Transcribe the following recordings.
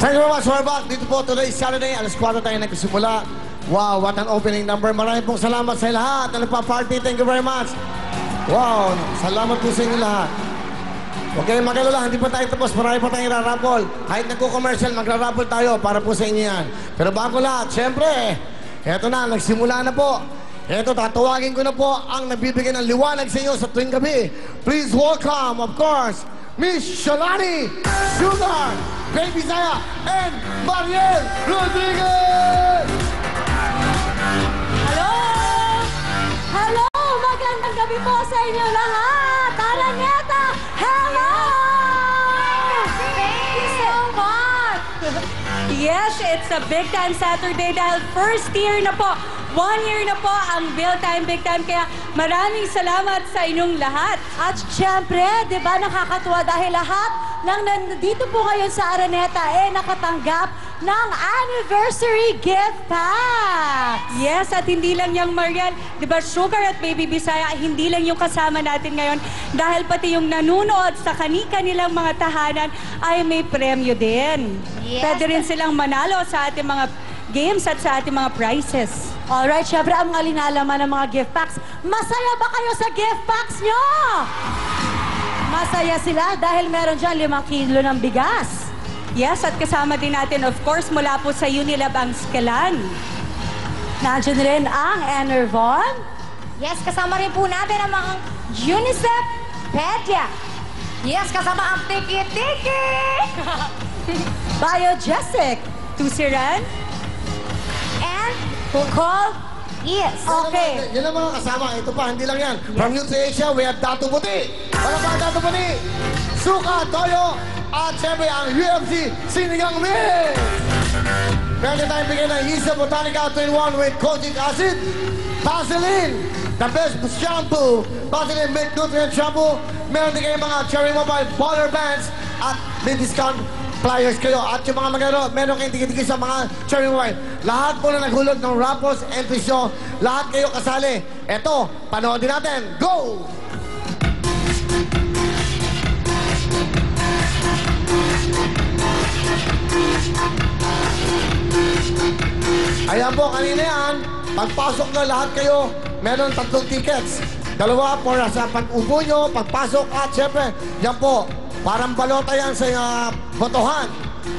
Thank you very much, we're back. Dito po today, Saturday, alas 4 tayo nagsimula. Wow, what an opening number. Maraming pong salamat sa lahat na nagpa-party. Thank you very much. Wow, salamat po sa inyo lahat. Huwag kayong mag-alala, hindi pa tayo tapos. Marami pa tayong irarapol. Kahit nagko-commercial, magrarapol tayo para po sa inyo yan. Pero bago lahat, syempre, eto na, nagsimula na po. Eto, tatawagin ko na po ang nagbibigay ng liwanag sa inyo sa tuwing gabi. Please welcome, of course, Miss Shalani Sugar, Baby Zaya, and Mariel Rodriguez! Hello! Hello! Magandang gabi po sa inyo lahat! Araneta! Hello! Thank you so much! Yes, it's a big time Saturday dahil first year na po. 1 year na po ang Bill Time Big Time. Kaya maraming salamat sa inyong lahat. At syempre, di ba nakakatuwa dahil lahat ng nandito po ngayon sa Araneta nakatanggap ng anniversary gift pack. Yes, at hindi lang yung Mariel, di ba Sugar at Baby Bisaya, hindi lang yung kasama natin ngayon dahil pati yung nanunood sa kani-kanilang mga tahanan ay may premyo din. Yes. Pwede rin silang manalo sa ating mga games at sa ating mga prizes. Alright, syempre ang mga linalaman ng mga gift packs. Masaya ba kayo sa gift packs nyo? Masaya sila dahil meron dyan 5 kilo ng bigas. Yes, at kasama din natin, of course, mula po sa Unilab ang Scalan. Nandiyan rin ang Enervon. Yes, kasama rin po natin ang mga UNICEF Pedia. Yes, kasama ang Tiki-Tiki. Biogesic. Tusiran. And Call Yes. Okay. Yan ang mga kasama. Ito pa, hindi lang yan. From Asia, we have Dato Puti. Para pa Dato Puti. Suka, Toyo, at siyempre ang UFC Sinigang Mix. Pwede tayong bigyan ng Isa Botanica 2-in-1 with kojic acid, Vaseline, the best shampoo, Vaseline Mint Nutrient Shampoo. Meron din kayong mga Cherry Mobile Baller Bands at may discount flyers kayo. At yung mga magano, meron kayong tiki-tiki sa mga Cherry Mobile. Lahat po na naghulog ng Raffles entry show, lahat kayo kasali. Eto, panoodin natin. Go! Ayan po, kanina yan, pagpasok na lahat kayo, meron 3 tickets. 2 for sa pag-upo nyo, pagpasok, at syempre, yan po, parang balota yan sa botohan.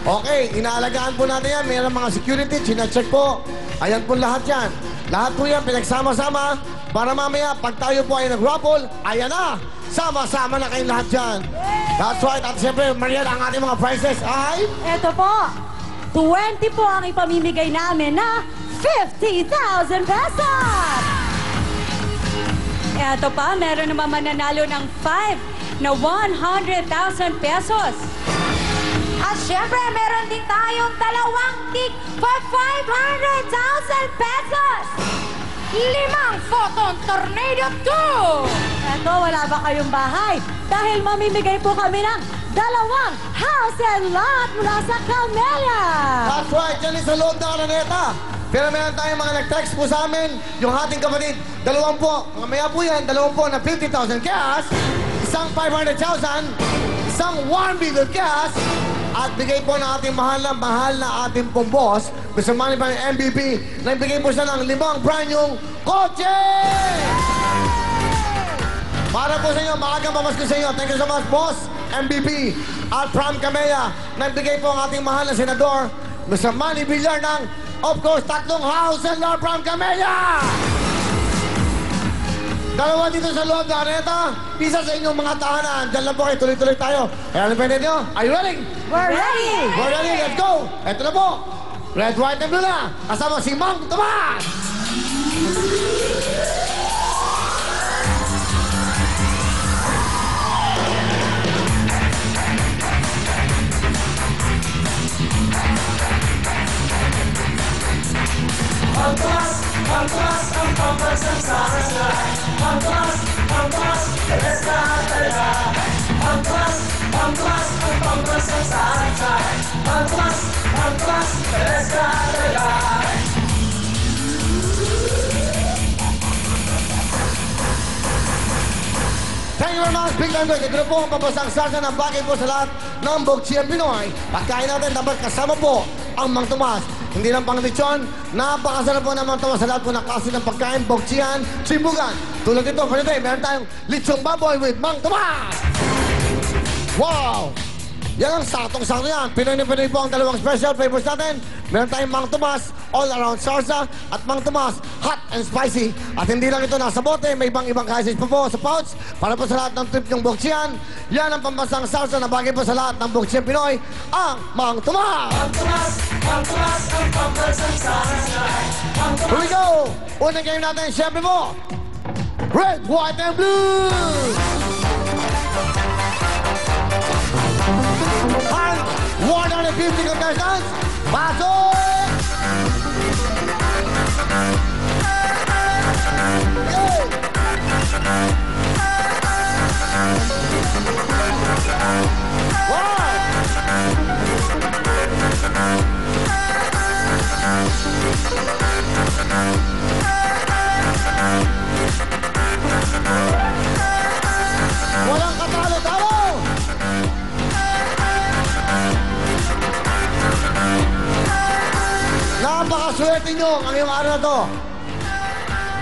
Okay, inaalagaan po natin yan, mayroong mga security, chine-check po. Ayan po lahat yan. Lahat po yan, pinagsama-sama, para mamaya, pag tayo po ay nag-raffle, ayan na, sama-sama na kayong lahat dyan. That's right, at syempre, Mariel, ang ating mga prizes ay... Eto po. 20 po ang ipamimigay namin na 50,000 pesos! Eto pa, meron naman mananalo ng 5 na 100,000 pesos. At syempre, meron din tayong 2 tick for 500,000 pesos. 5 Photon Tornado 2. Eto, wala ba kayong bahay? Dahil mamimigay po kami ng 2 house and lot mula sa Camellia. That's right, yan sa loob ng Araneta. Pero meron tayong mga nag-text po sa amin, yung ating kapatid, 2 po, mamaya po yan, 2 po na 50,000 cash, 1 500,000, 1 1 billion cash, at bigay po ng ating mahal na ating pong boss, Mr. Manny pa ng MVP, na ibigay po siya ng 5 brand new kotse! Para po sa inyo, maagang pamasko sa inyo. Thank you so much, boss, MVP, at from Camellia, nagbigay po ang ating mahal na senador, Mr. Manny Villar ng, of course, 3 house and lot from Camellia! 2 dito sa loob na Araneta, isa sa inyong mga tahanan. Diyan lang po kayo, tuloy-tuloy tayo. Kaya ano pwede nyo? Are you ready? We're ready! We're ready, let's go! Ito na po, red, white, and blue na. Kasama si Mang Tomas! Ang taas, ang pampas ng sasasya. Ang taas, eskalera. Ang taas, ang pampas ng sasasya. Ang taas, eskalera. Thank you very much, Big Time Guys. Ito po ang papasang sarsa ng bagay po sa lahat ng Bogchia Pinoy. Pagkain natin, dapat kasama po ang Mang Tomas. Hindi lang pang lechon, napakasarap po ng Mang Tomas sa lahat po ng klase ng pagkain, Bogchian, Chimbugan. Tulad ito, for today, meron tayong lechong baboy with Mang Tomas. Wow! Yan ang saktong-sakto yan. Pinoy na Pinoy po ang dalawang special flavors natin. Meron tayong Mang Tomas, all around salsa, at Mang Tomas, hot and spicy. At hindi lang ito nasa bote, may ibang kasis po sa pouch. Para po sa lahat ng trip yung Bogchian. Yan ang pambasang salsa na bagay po sa lahat ng Bogchian Pinoy, ang Mang Tomas! Mang Tomas, Mang Tomas, ang pambansang salsa. Mang Tomas. Here we go! Unang game natin, syempre po, Red, White, and Blue! And 150 contestants, pasok! Walang katalo-talo! Napakaswerte nyo ang iyong araw na to.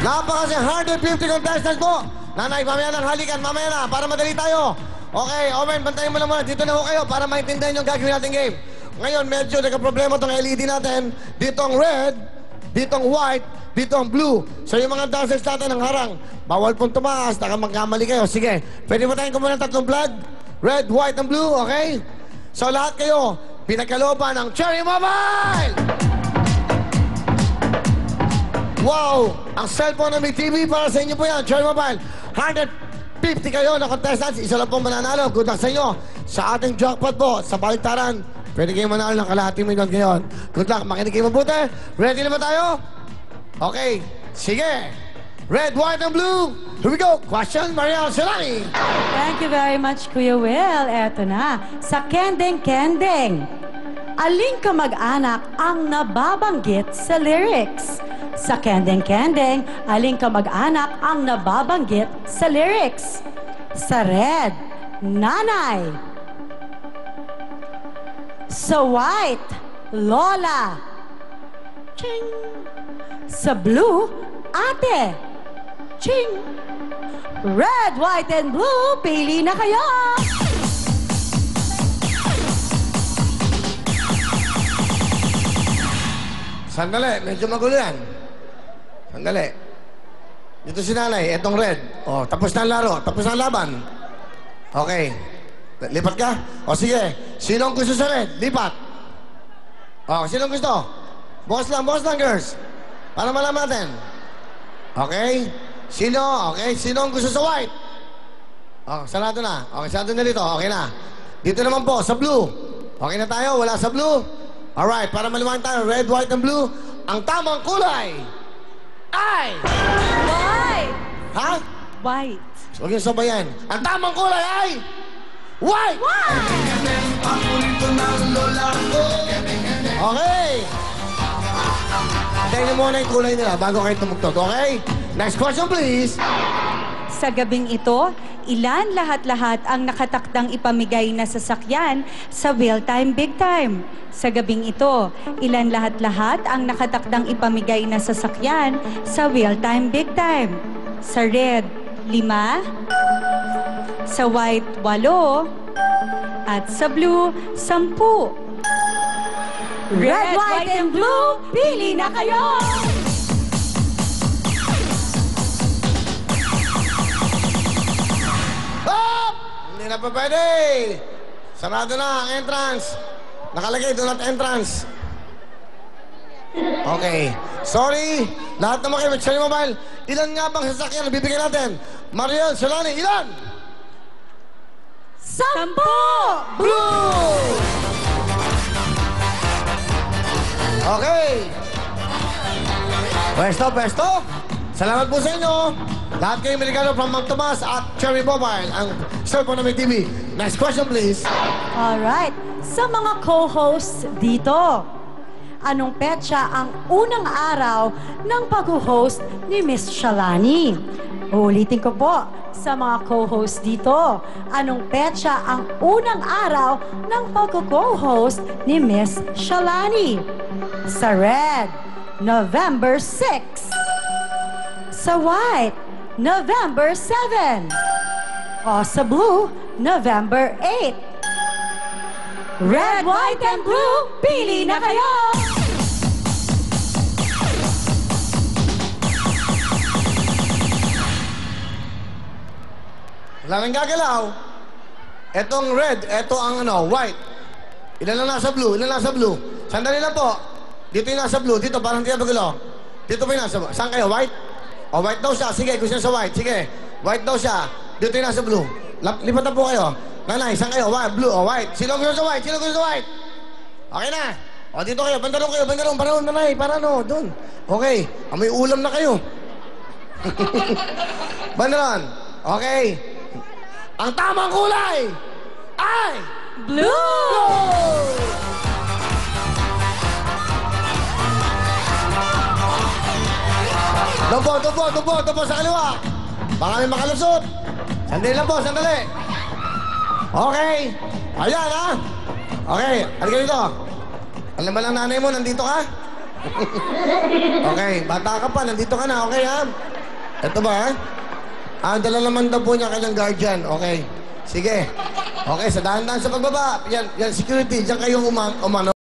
Napakaswerte, 150 contestants po. Nanay, mamaya lang, halikan, mamaya na, para madali tayo. Okay, Owen, bantayan mo lang muna. Dito na ho kayo para maintindihan yung gagawin natin game. Ngayon, medyo nagka-problema tong LED natin. Dito ang red, dito ang white, dito ang blue. So yung mga dancers natin ang harang. Bawal pong tumakas, baka magkamali kayo. Sige, pwede ba tayong kumuha ng tatlong flag? Red, white, and blue, okay? So lahat kayo, pinagkalooban ng Cherry Mobile! Wow! Ang cellphone na may TV para sa inyo po yan, Cherry Mobile. 150 kayo na contestants, isa lang pong mananalo. Good luck sa inyo. Sa ating jackpot po, sa baliktaran, pwede kayo manalo ng kalahating milyon ngayon. Good luck, makinig kayo mabuti. Ready na ba tayo? Okay, sige. Red, white, and blue. Here we go. Question, Mariel Solani. Thank you very much, Kuya Will. Eto na. Sa kendeng-kendeng, aling kamag-anak ang nababanggit sa lyrics? Sa kendeng-kendeng, aling kamag-anak ang nababanggit sa lyrics? Sa red, nanay. Sa white, lola. Ching. Sa blue, ate. Ching. Red, white, and blue, pili na kayo! Sandali, medyo magulo yan. Sandali. Dito si nanay, etong red. O, tapos na ang laro, tapos na ang laban. Okay. Lipat ka? O sige, sinong gusto sa red? Lipat. O, sinong gusto? Boss lang, girls. Para malaman natin. Okay? Sino? Okay, sinong gusto sa white? O, sarado na. Okay, sarado na dito. Okay na. Dito naman po, sa blue. Okay na tayo? Wala sa blue? Alright, para maliwanag tayo, red, white, and blue, ang tamang kulay ay... White! Ha? White. Huwag yung sabayan. Ang tamang kulay ay... White! Okay. Tingnan mo na yung kulay nila bago kayo tumugtog, okay? Next question, please. Sa gabing ito, ilan lahat-lahat ang nakatakdang ipamigay na sasakyan sa Wheel Time Big Time? Sa gabing ito, ilan lahat-lahat ang nakatakdang ipamigay na sasakyan sa Wheel Time Big Time? Sa red, 5. Sa white, 8. At sa blue, 10. Red, white, and blue, pili na kayo! Stop! Hindi na pa pwede. Sarado na ang entrance. Nakalagay, do not entrance. Okay. Sorry. Lahat naman kayo, Cherry Mobile. Ilan nga bang sasakyan na bibigyan natin? Mariel Solani, ilan? 10! Blue! Okay. Pwesto. Salamat po sa inyo. Lahat kayo may regalo from Mang Tomas at Cherry Mobile, ang cellphone na may TV. Next question, please. Alright. Sa mga co-hosts dito, Anong petsa ang unang araw ng pag-host ni Miss Shalani? Uulitin ko po sa mga co-host dito. Anong petsa ang unang araw ng pag-co-host ni Miss Shalani? Sa red, November 6. Sa white, November 7. O sa blue, November 8. Red, white, and blue, pili na kayo! Wala nang gagalaw. Etong red, eto ang white. Ilan lang nasa blue, ilan nasa blue. Sandali lang po. Dito yung nasa blue, dito parang hindi na magalaw. Dito pa yung nasa blue. Saan kayo, white? O, white daw siya. Sige, gusto niya sa white. Sige, white daw siya. Dito yung nasa blue. Lipat na po kayo. Nanay, saan kayo? White, blue, o white. Sino gusto sa white? Sino gusto sa white? Okay na. O, dito kayo. Bandarong kayo. Bandarong. Parang, nanay. Para doon. Okay. May ulam na kayo. Bandaron. Okay. Ang tamang kulay ay Blue! Dobo sa kaliwa. Baka may makalusot. Sandali lang po, sandali. Okay. Ayan, ha? Okay, halika dito. Alam ba lang nanay mo, nandito ka? Okay, bata ka pa, nandito ka na, okay, ha? Ito ba, ha? Dala naman daw po niya kanyang guardian. Okay. Sige. Okay, sa dahan-dahan sa pagbaba. Yan, security. Diyan kayong umano.